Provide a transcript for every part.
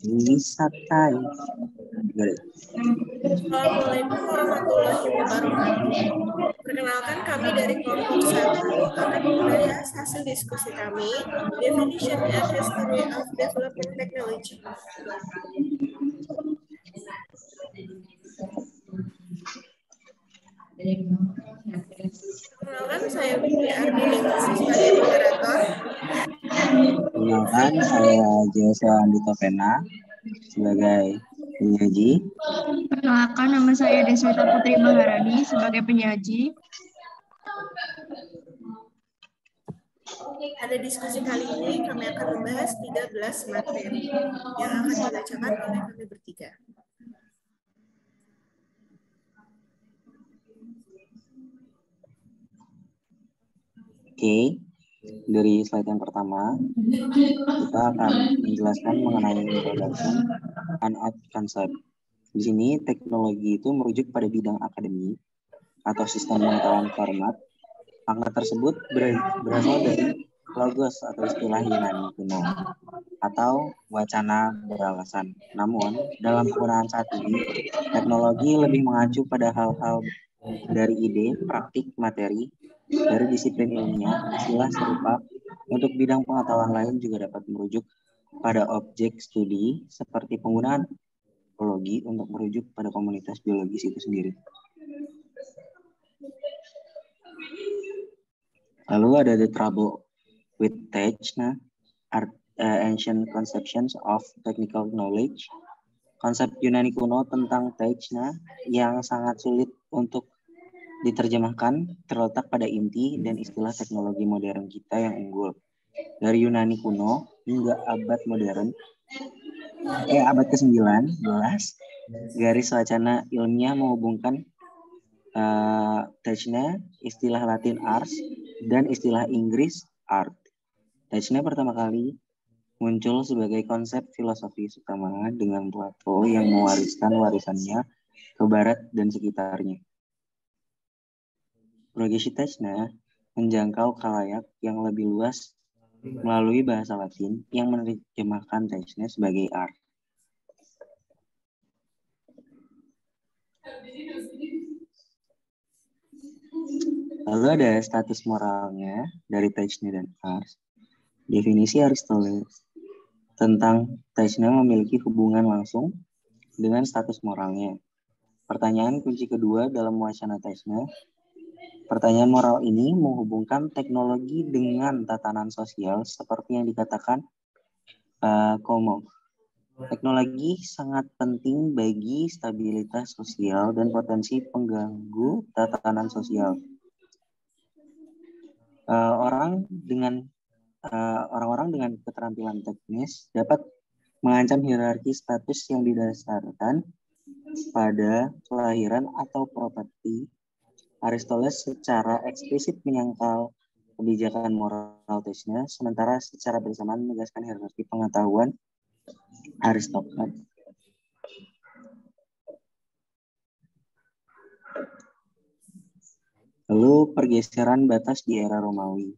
Wisatai. Assalamualaikum warahmatullahi wabarakatuh. Perkenalkan, kami dari kelompok 1 akan membahas hasil diskusi kami, Definition and History of Development Technology. Perkenalkan, saya Windy Ardini sebagai moderator. Perkenalkan, saya Joshua Andito Pena sebagai penyaji. Perkenalkan, nama saya Deswita Putri Maharani sebagai penyaji. Pada diskusi kali ini, kami akan membahas 13 materi yang akan dibacakan oleh kami bertiga. Oke, dari slide yang pertama, kita akan menjelaskan mengenai introduction and concept. Di sini, teknologi itu merujuk pada bidang akademik atau sistem pengetahuan format. Makna tersebut berasal dari logos atau istilah Yunani kuno atau wacana beralasan. Namun, dalam penggunaan saat ini, teknologi lebih mengacu pada hal-hal dari ide, praktik, materi, dari disiplin ilmiah. Istilah serupa untuk bidang pengetahuan lain juga dapat merujuk pada objek studi seperti penggunaan ekologi untuk merujuk pada komunitas biologis itu sendiri. Lalu ada the trouble with Techna, ancient conceptions of technical knowledge. Konsep Yunani kuno tentang Techna yang sangat sulit untuk diterjemahkan terletak pada inti dan istilah teknologi modern kita yang unggul. Dari Yunani kuno hingga abad modern, abad ke-19, garis wacana ilmiah menghubungkan Techna, istilah Latin ars, dan istilah Inggris art. Techna pertama kali muncul sebagai konsep filosofi utama dengan Plato yang mewariskan warisannya ke barat dan sekitarnya. Progresi Techna menjangkau khalayak yang lebih luas melalui bahasa Latin yang menerjemahkan Techna sebagai art. Lalu ada status moralnya dari Techna dan ars. Definisi Aristoteles tentang Techna memiliki hubungan langsung dengan status moralnya. Pertanyaan kunci kedua dalam wacana Techna. Pertanyaan moral ini menghubungkan teknologi dengan tatanan sosial seperti yang dikatakan Komov. Teknologi sangat penting bagi stabilitas sosial dan potensi pengganggu tatanan sosial. Orang-orang dengan keterampilan teknis dapat mengancam hierarki status yang didasarkan pada kelahiran atau properti. Aristoteles secara eksplisit menyangkal kebijakan moral Techna, sementara secara bersamaan menegaskan hierarki pengetahuan aristokrat. Lalu pergeseran batas di era Romawi.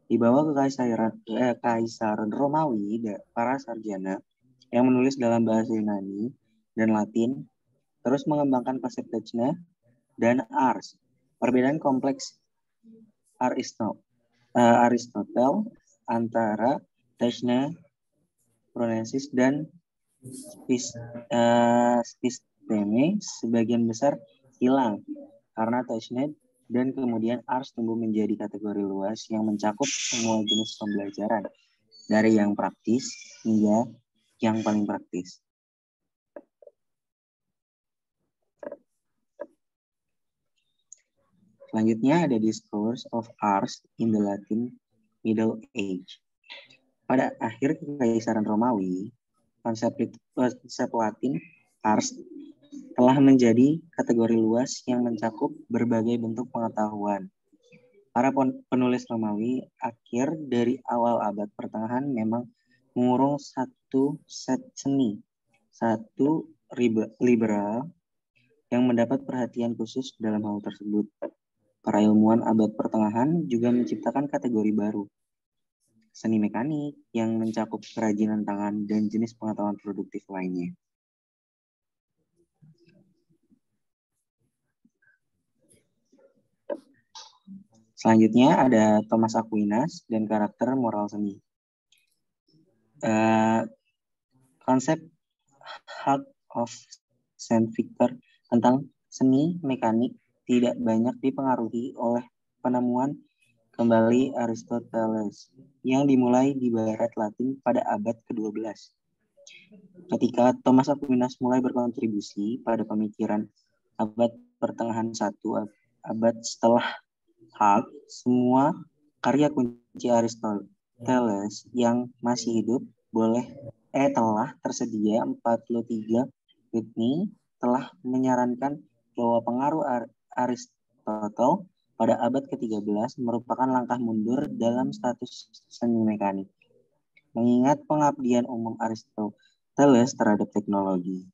Di bawah kekaisaran Romawi, para sarjana yang menulis dalam bahasa Yunani dan Latin terus mengembangkan konsep Techna dan ars. Perbedaan kompleks Aristotle antara Techna, Phronesis, dan Spisteme sebagian besar hilang karena Techna dan kemudian ars tumbuh menjadi kategori luas yang mencakup semua jenis pembelajaran, dari yang praktis hingga yang paling praktis. Selanjutnya ada Discourse of Ars in the Latin Middle Age. Pada akhir kekaisaran Romawi, konsep Latin ars telah menjadi kategori luas yang mencakup berbagai bentuk pengetahuan. Para penulis Romawi akhir dari awal abad pertengahan memang mengurung satu set seni, satu liberal yang mendapat perhatian khusus dalam hal tersebut. Para ilmuwan abad pertengahan juga menciptakan kategori baru, seni mekanik yang mencakup kerajinan tangan dan jenis pengetahuan produktif lainnya. Selanjutnya ada Thomas Aquinas dan karakter moral seni. Konsep Heart of Saint Victor tentang seni mekanik tidak banyak dipengaruhi oleh penemuan kembali Aristoteles yang dimulai di barat Latin pada abad ke-12. Ketika Thomas Aquinas mulai berkontribusi pada pemikiran abad pertengahan 1 abad setelah Hart, semua karya kunci Aristoteles yang masih hidup telah tersedia 43. Whitney telah menyarankan bahwa pengaruh Aristotle pada abad ke-13 merupakan langkah mundur dalam status seni mekanik, mengingat pengabdian umum Aristoteles terhadap teknologi.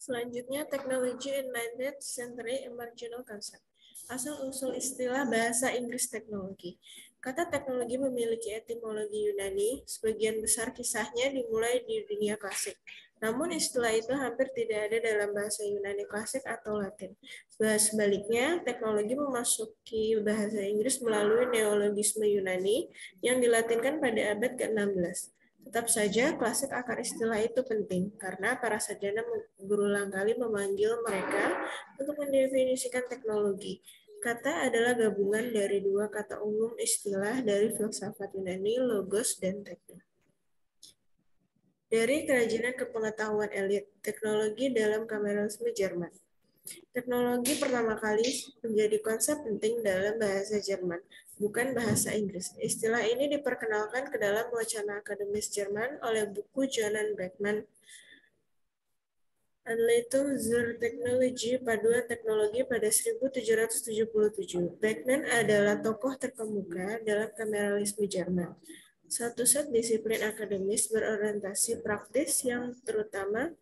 Selanjutnya, teknologi in 19th century emergent concept. Asal-usul istilah bahasa Inggris teknologi. Kata teknologi memiliki etimologi Yunani, sebagian besar kisahnya dimulai di dunia klasik. Namun istilah itu hampir tidak ada dalam bahasa Yunani klasik atau Latin. Sebaliknya, teknologi memasuki bahasa Inggris melalui neologisme Yunani yang dilatinkan pada abad ke-16. Tetap saja, klasik akar istilah itu penting, karena para sarjana berulang kali memanggil mereka untuk mendefinisikan teknologi. Kata adalah gabungan dari dua kata umum istilah dari filsafat Yunani, logos dan teknik. Dari kerajinan ke pengetahuan elit, teknologi dalam kameralisme Jerman. Teknologi pertama kali menjadi konsep penting dalam bahasa Jerman, bukan bahasa Inggris. Istilah ini diperkenalkan ke dalam wacana akademis Jerman oleh buku Johann Beckmann, Anleitung zur Technologie, paduan teknologi pada 1777. Beckmann adalah tokoh terkemuka dalam kameralisme Jerman. Satu set disiplin akademis berorientasi praktis yang terutama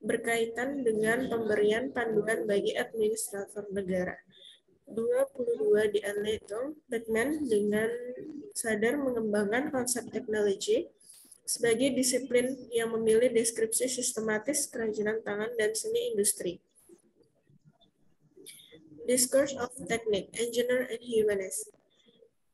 berkaitan dengan pemberian panduan bagi administrator negara. 22 di Anleitung, Beckmann dengan sadar mengembangkan konsep teknologi sebagai disiplin yang memilih deskripsi sistematis kerajinan tangan dan seni industri. Discourse of Technique, Engineer and Humanist.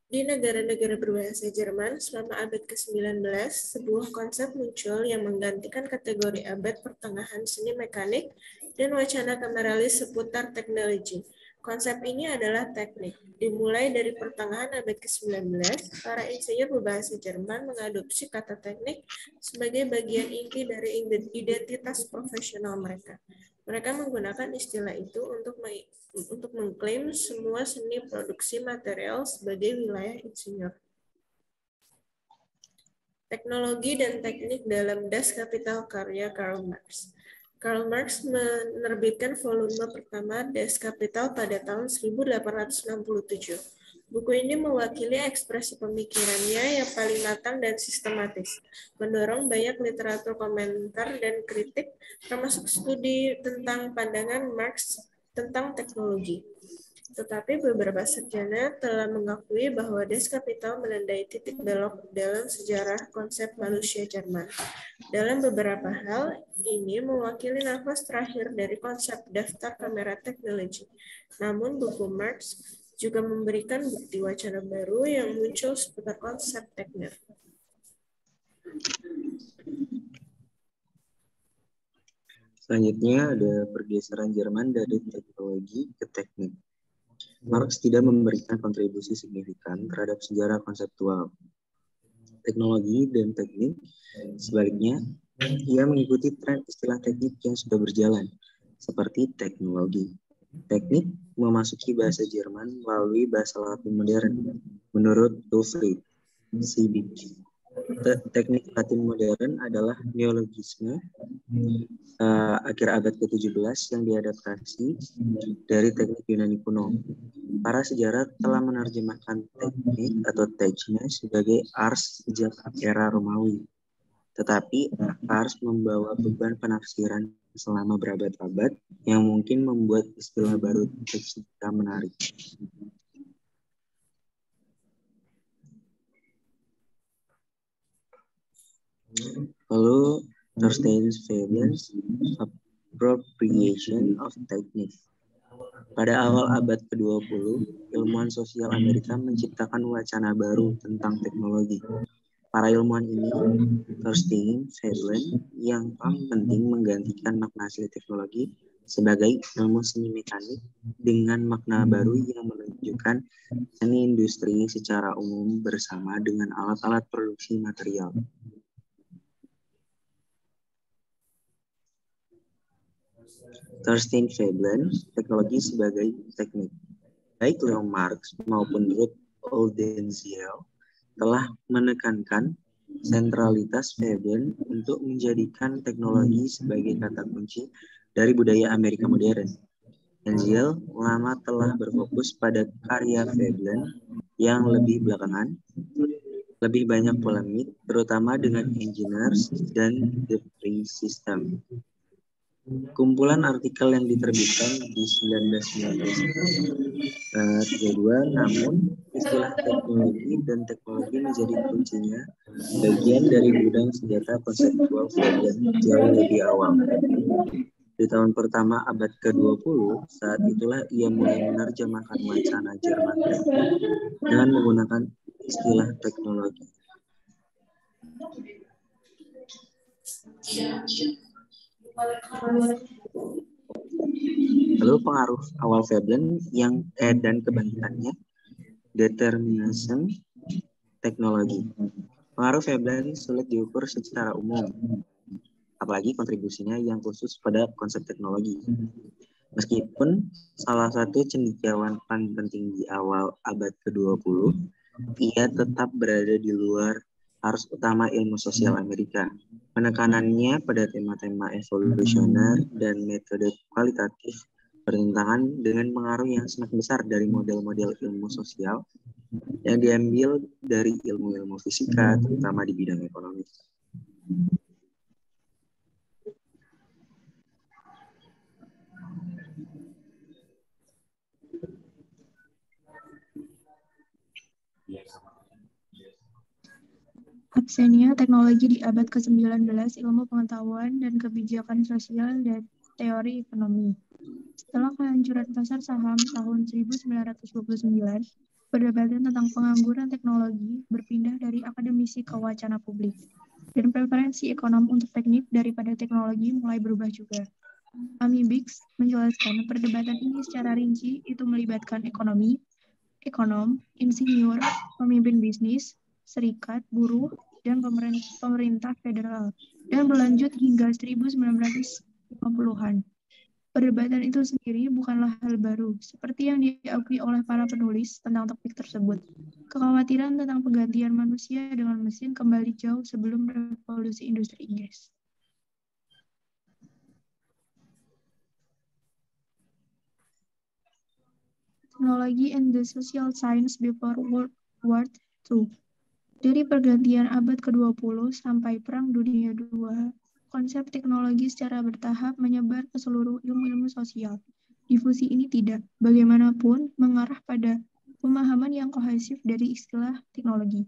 Di negara-negara berbahasa Jerman selama abad ke-19, sebuah konsep muncul yang menggantikan kategori abad pertengahan seni mekanik dan wacana kameralis seputar teknologi. Konsep ini adalah teknik. Dimulai dari pertengahan abad ke-19, para insinyur berbahasa Jerman mengadopsi kata teknik sebagai bagian inti dari identitas profesional mereka. Mereka menggunakan istilah itu untuk mengklaim semua seni produksi material sebagai wilayah insinyur. Teknologi dan teknik dalam Das Kapital karya Karl Marx. Karl Marx menerbitkan volume pertama Das Kapital pada tahun 1867. Buku ini mewakili ekspresi pemikirannya yang paling matang dan sistematis, mendorong banyak literatur komentar dan kritik, termasuk studi tentang pandangan Marx tentang teknologi. Tetapi beberapa sarjana telah mengakui bahwa Das Kapital menandai titik belok dalam sejarah konsep manusia Jerman. Dalam beberapa hal, ini mewakili nafas terakhir dari konsep daftar kamera teknologi. Namun buku Marx juga memberikan bukti wacana baru yang muncul seputar konsep teknik. Selanjutnya ada pergeseran Jerman dari teknologi ke teknik. Marx tidak memberikan kontribusi signifikan terhadap sejarah konseptual teknologi dan teknik. Sebaliknya, ia mengikuti tren istilah teknik yang sudah berjalan, seperti teknologi. Teknik memasuki bahasa Jerman melalui bahasa Latin modern, menurut Wilfried Sibich. Teknik Latin modern adalah neologisme akhir abad ke-17 yang diadaptasi dari teknik Yunani kuno. Para sejarah telah menerjemahkan teknik atau techne sebagai ars sejak era Romawi. Tetapi ars membawa beban penafsiran selama berabad-abad yang mungkin membuat istilah baru tercipta menarik. Lalu Thorstein's Veblen's Appropriation of Technique. Pada awal abad ke-20, ilmuwan sosial Amerika menciptakan wacana baru tentang teknologi. Para ilmuwan ini, Thorstein Veblen, yang paling penting menggantikan makna asli teknologi sebagai ilmu seni mekanik dengan makna baru yang menunjukkan seni industri secara umum bersama dengan alat-alat produksi material. Thorstein Veblen, teknologi sebagai teknik. Baik Leo Marx maupun Ruth Oldenziel telah menekankan sentralitas Veblen untuk menjadikan teknologi sebagai kata kunci dari budaya Amerika modern. Oldenziel lama telah berfokus pada karya Veblen yang lebih belakangan, lebih banyak polemik, terutama dengan Engineers dan The Free System. Kumpulan artikel yang diterbitkan di 1932, namun Istilah teknologi dan teknologi menjadi kuncinya bagian dari gudang senjata konseptual Veblen jauh lebih awal. Di tahun pertama abad ke-20, saat itulah ia mulai menerjemahkan wacana Jerman tempo dengan menggunakan istilah teknologi. Lalu pengaruh awal Veblen dan kebangkitannya, determinisme teknologi. Pengaruh Veblen sulit diukur secara umum, apalagi kontribusinya yang khusus pada konsep teknologi. Meskipun salah satu cendekiawan paling penting di awal abad ke-20, ia tetap berada di luar arus utama ilmu sosial Amerika. Penekanannya pada tema-tema evolusioner dan metode kualitatif bertentangan dengan pengaruh yang semakin besar dari model-model ilmu sosial yang diambil dari ilmu-ilmu fisika, terutama di bidang ekonomi. Absennya teknologi di abad ke-19, ilmu pengetahuan dan kebijakan sosial dan teori ekonomi. Setelah kehancuran pasar saham tahun 1929, perdebatan tentang pengangguran teknologi berpindah dari akademisi ke wacana publik, dan preferensi ekonom untuk teknik daripada teknologi mulai berubah juga. Amy Biggs menjelaskan perdebatan ini secara rinci itu melibatkan ekonom, insinyur, pemimpin bisnis, serikat, buruh, dan pemerintah federal, dan berlanjut hingga 1950-an. Perdebatan itu sendiri bukanlah hal baru, seperti yang diakui oleh para penulis tentang topik tersebut. Kekhawatiran tentang penggantian manusia dengan mesin kembali jauh sebelum revolusi industri Inggris. Technology and the Social Science before World War II. Dari pergantian abad ke-20 sampai Perang Dunia II, konsep teknologi secara bertahap menyebar ke seluruh ilmu-ilmu sosial. Difusi ini tidak, bagaimanapun, mengarah pada pemahaman yang kohesif dari istilah teknologi.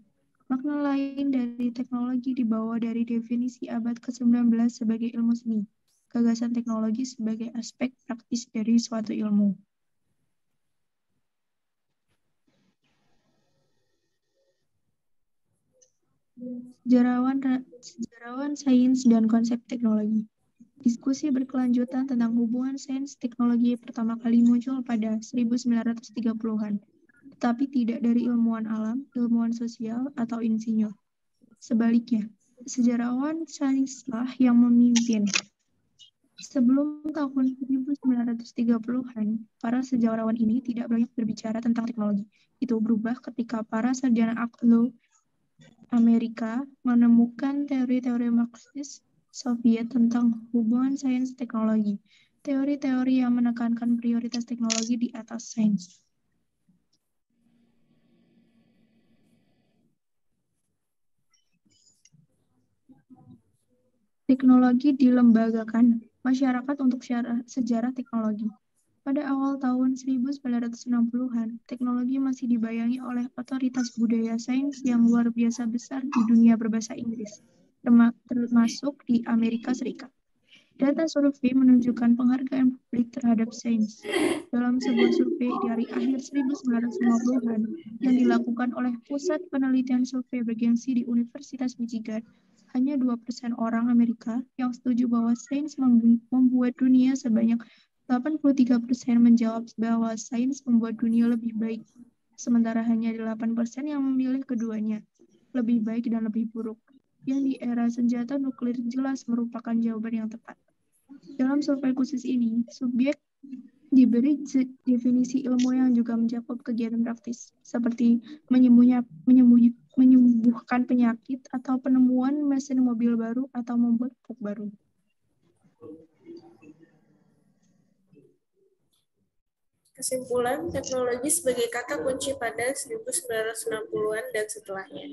Makna lain dari teknologi dibawa dari definisi abad ke-19 sebagai ilmu seni, gagasan teknologi sebagai aspek praktis dari suatu ilmu. Sejarawan sains dan konsep teknologi. Diskusi berkelanjutan tentang hubungan sains teknologi pertama kali muncul pada 1930-an, tetapi tidak dari ilmuwan alam, ilmuwan sosial, atau insinyur. Sebaliknya, sejarawan sainslah yang memimpin. Sebelum tahun 1930-an, para sejarawan ini tidak banyak berbicara tentang teknologi. Itu berubah ketika para sarjana akademik Amerika menemukan teori-teori Marxis Soviet tentang hubungan sains teknologi, teori-teori yang menekankan prioritas teknologi di atas sains. Teknologi dilembagakan, masyarakat untuk sejarah teknologi. Pada awal tahun 1960-an, teknologi masih dibayangi oleh otoritas budaya sains yang luar biasa besar di dunia berbahasa Inggris, termasuk di Amerika Serikat. Data survei menunjukkan penghargaan publik terhadap sains. Dalam sebuah survei dari akhir 1950-an yang dilakukan oleh Pusat Penelitian Survei Bergengsi di Universitas Michigan, hanya 2% orang Amerika yang setuju bahwa sains membuat dunia sebanyak 83% menjawab bahwa sains membuat dunia lebih baik, sementara hanya 8% yang memilih keduanya, lebih baik dan lebih buruk, yang di era senjata nuklir jelas merupakan jawaban yang tepat. Dalam survei khusus ini, subjek diberi definisi ilmu yang juga mencakup kegiatan praktis, seperti menyembuhkan penyakit atau penemuan mesin mobil baru atau membuat pupuk baru. Kesimpulan, teknologi sebagai kata kunci pada 1960-an dan setelahnya.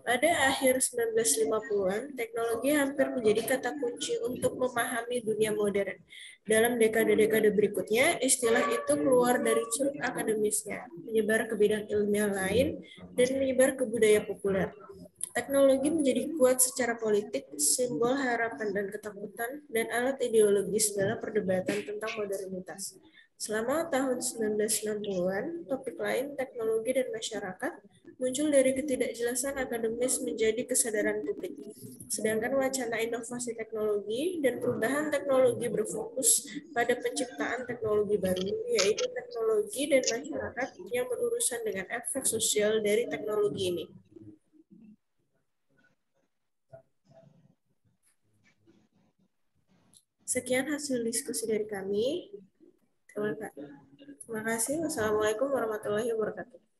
Pada akhir 1950-an, teknologi hampir menjadi kata kunci untuk memahami dunia modern. Dalam dekade-dekade berikutnya, istilah itu keluar dari ceruk akademisnya, menyebar ke bidang ilmiah lain, dan menyebar ke budaya populer. Teknologi menjadi kuat secara politik, simbol harapan dan ketakutan, dan alat ideologis dalam perdebatan tentang modernitas. Selama tahun 1960-an, topik lain, teknologi dan masyarakat, muncul dari ketidakjelasan akademis menjadi kesadaran publik. Sedangkan wacana inovasi teknologi dan perubahan teknologi berfokus pada penciptaan teknologi baru, yaitu teknologi dan masyarakat yang berurusan dengan efek sosial dari teknologi ini. Sekian hasil diskusi dari kami. Terima kasih. Wassalamualaikum warahmatullahi wabarakatuh.